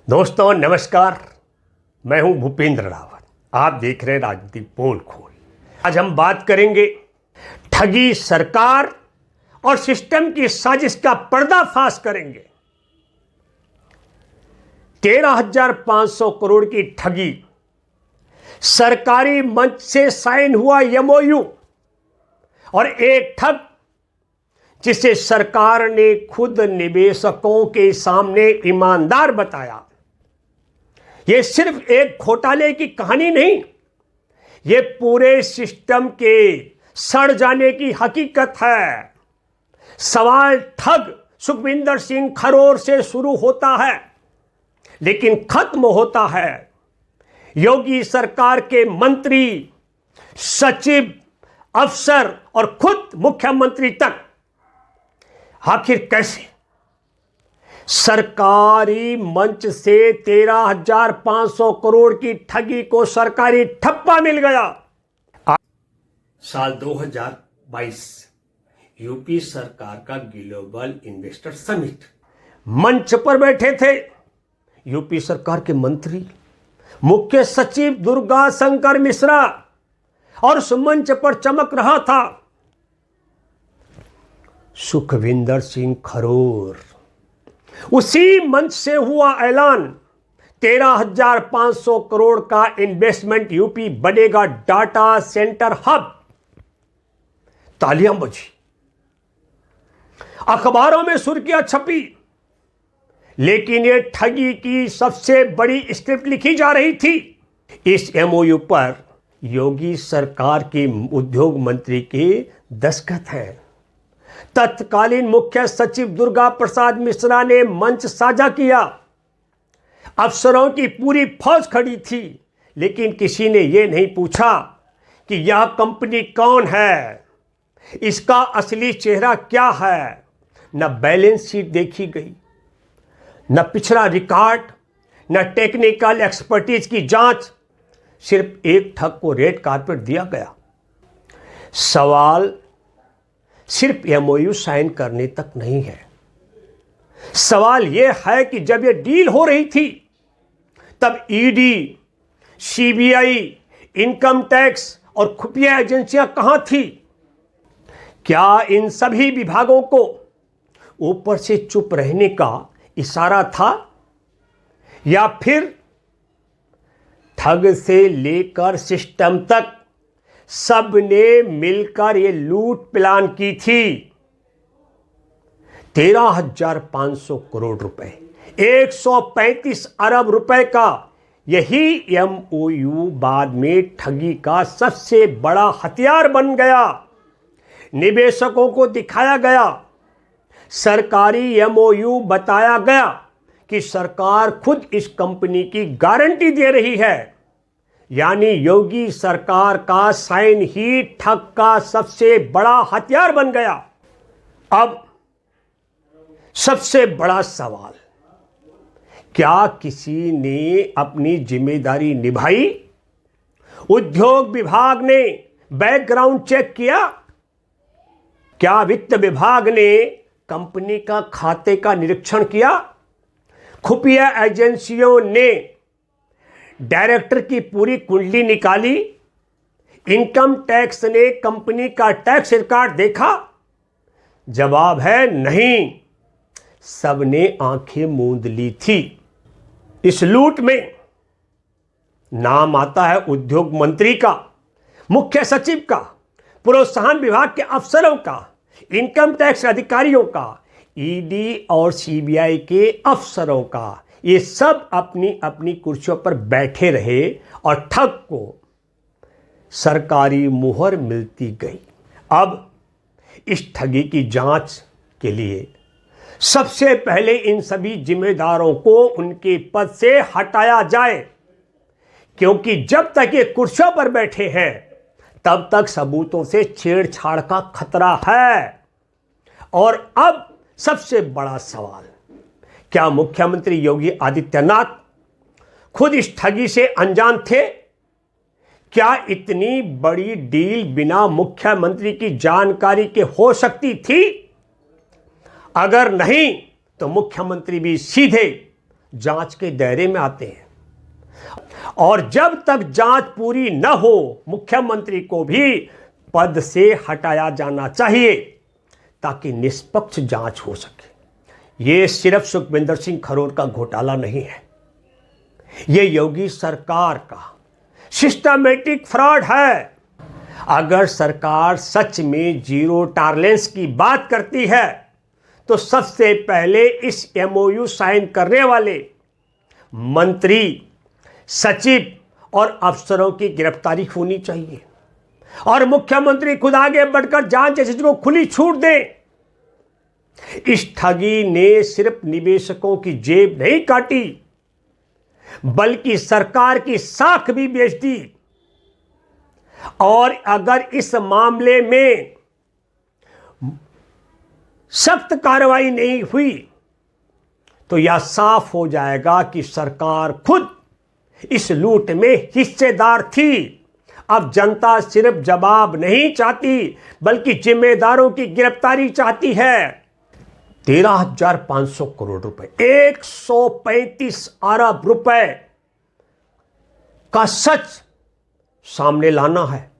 दोस्तों नमस्कार, मैं हूं भूपेंद्र रावत। आप देख रहे हैं राजनीतिक पोल खोल। आज हम बात करेंगे ठगी सरकार और सिस्टम की साजिश का पर्दाफाश करेंगे। 13,500 करोड़ की ठगी, सरकारी मंच से साइन हुआ एमओयू और एक ठग जिसे सरकार ने खुद निवेशकों के सामने ईमानदार बताया। यह सिर्फ एक घोटाले की कहानी नहीं, यह पूरे सिस्टम के सड़ जाने की हकीकत है। सवाल ठग सुखविंदर सिंह खरोर से शुरू होता है, लेकिन खत्म होता है योगी सरकार के मंत्री, सचिव, अफसर और खुद मुख्यमंत्री तक। आखिर कैसे? सरकारी मंच से 13,500 करोड़ की ठगी को सरकारी ठप्पा मिल गया। साल 2022 यूपी सरकार का ग्लोबल इन्वेस्टर समिट, मंच पर बैठे थे यूपी सरकार के मंत्री, मुख्य सचिव दुर्गा शंकर मिश्रा, और उस मंच पर चमक रहा था सुखविंदर सिंह खरोर। उसी मंच से हुआ ऐलान, 13,500 करोड़ का इन्वेस्टमेंट, यूपी बनेगा डाटा सेंटर हब। तालियां बजी, अखबारों में सुर्खियां छपी, लेकिन यह ठगी की सबसे बड़ी स्क्रिप्ट लिखी जा रही थी। इस एमओयू पर योगी सरकार के उद्योग मंत्री के दस्तखत हैं। तत्कालीन मुख्य सचिव दुर्गा प्रसाद मिश्रा ने मंच साझा किया। अफसरों की पूरी फौज खड़ी थी, लेकिन किसी ने यह नहीं पूछा कि यह कंपनी कौन है, इसका असली चेहरा क्या है। न बैलेंस शीट देखी गई, न पिछला रिकॉर्ड, न टेक्निकल एक्सपर्टीज की जांच। सिर्फ एक ठग को रेड कारपेट दिया गया। सवाल सिर्फ एमओयू साइन करने तक नहीं है। सवाल यह है कि जब यह डील हो रही थी, तब ईडी, सीबीआई, इनकम टैक्स और खुफिया एजेंसियां कहां थी? क्या इन सभी विभागों को ऊपर से चुप रहने का इशारा था, या फिर ठग से लेकर सिस्टम तक सब ने मिलकर ये लूट प्लान की थी? 13,500 करोड़ रुपए, 135 अरब रुपए का यही एमओयू बाद में ठगी का सबसे बड़ा हथियार बन गया। निवेशकों को दिखाया गया, सरकारी एमओयू बताया गया कि सरकार खुद इस कंपनी की गारंटी दे रही है। यानी योगी सरकार का साइन ही ठग का सबसे बड़ा हथियार बन गया। अब सबसे बड़ा सवाल, क्या किसी ने अपनी जिम्मेदारी निभाई? उद्योग विभाग ने बैकग्राउंड चेक किया? क्या वित्त विभाग ने कंपनी का खाते का निरीक्षण किया? खुफिया एजेंसियों ने डायरेक्टर की पूरी कुंडली निकाली? इनकम टैक्स ने कंपनी का टैक्स रिकॉर्ड देखा? जवाब है नहीं, सबने आंखें मूंद ली थी। इस लूट में नाम आता है उद्योग मंत्री का, मुख्य सचिव का, प्रोत्साहन विभाग के अफसरों का, इनकम टैक्स अधिकारियों का, ईडी और सीबीआई के अफसरों का। ये सब अपनी अपनी कुर्सियों पर बैठे रहे और ठग को सरकारी मुहर मिलती गई। अब इस ठगी की जांच के लिए सबसे पहले इन सभी जिम्मेदारों को उनके पद से हटाया जाए, क्योंकि जब तक ये कुर्सियों पर बैठे हैं तब तक सबूतों से छेड़छाड़ का खतरा है। और अब सबसे बड़ा सवाल, क्या मुख्यमंत्री योगी आदित्यनाथ खुद इस ठगी से अनजान थे? क्या इतनी बड़ी डील बिना मुख्यमंत्री की जानकारी के हो सकती थी? अगर नहीं तो मुख्यमंत्री भी सीधे जांच के दायरे में आते हैं और जब तक जांच पूरी न हो मुख्यमंत्री को भी पद से हटाया जाना चाहिए ताकि निष्पक्ष जांच हो सके। यह सिर्फ सुखविंदर सिंह खरोर का घोटाला नहीं है, यह योगी सरकार का सिस्टमैटिक फ्रॉड है। अगर सरकार सच में जीरो टॉलरेंस की बात करती है तो सबसे पहले इस एमओयू साइन करने वाले मंत्री, सचिव और अफसरों की गिरफ्तारी होनी चाहिए और मुख्यमंत्री खुद आगे बढ़कर जांच एजेंसी को खुली छूट दे। इस ठगी ने सिर्फ निवेशकों की जेब नहीं काटी बल्कि सरकार की साख भी बेच दी। और अगर इस मामले में सख्त कार्रवाई नहीं हुई तो यह साफ हो जाएगा कि सरकार खुद इस लूट में हिस्सेदार थी। अब जनता सिर्फ जवाब नहीं चाहती बल्कि जिम्मेदारों की गिरफ्तारी चाहती है। 13,500 करोड़ रुपए, 135 अरब रुपए का सच सामने लाना है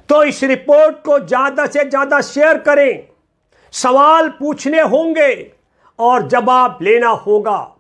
तो इस रिपोर्ट को ज्यादा से ज्यादा शेयर करें। सवाल पूछने होंगे और जवाब लेना होगा।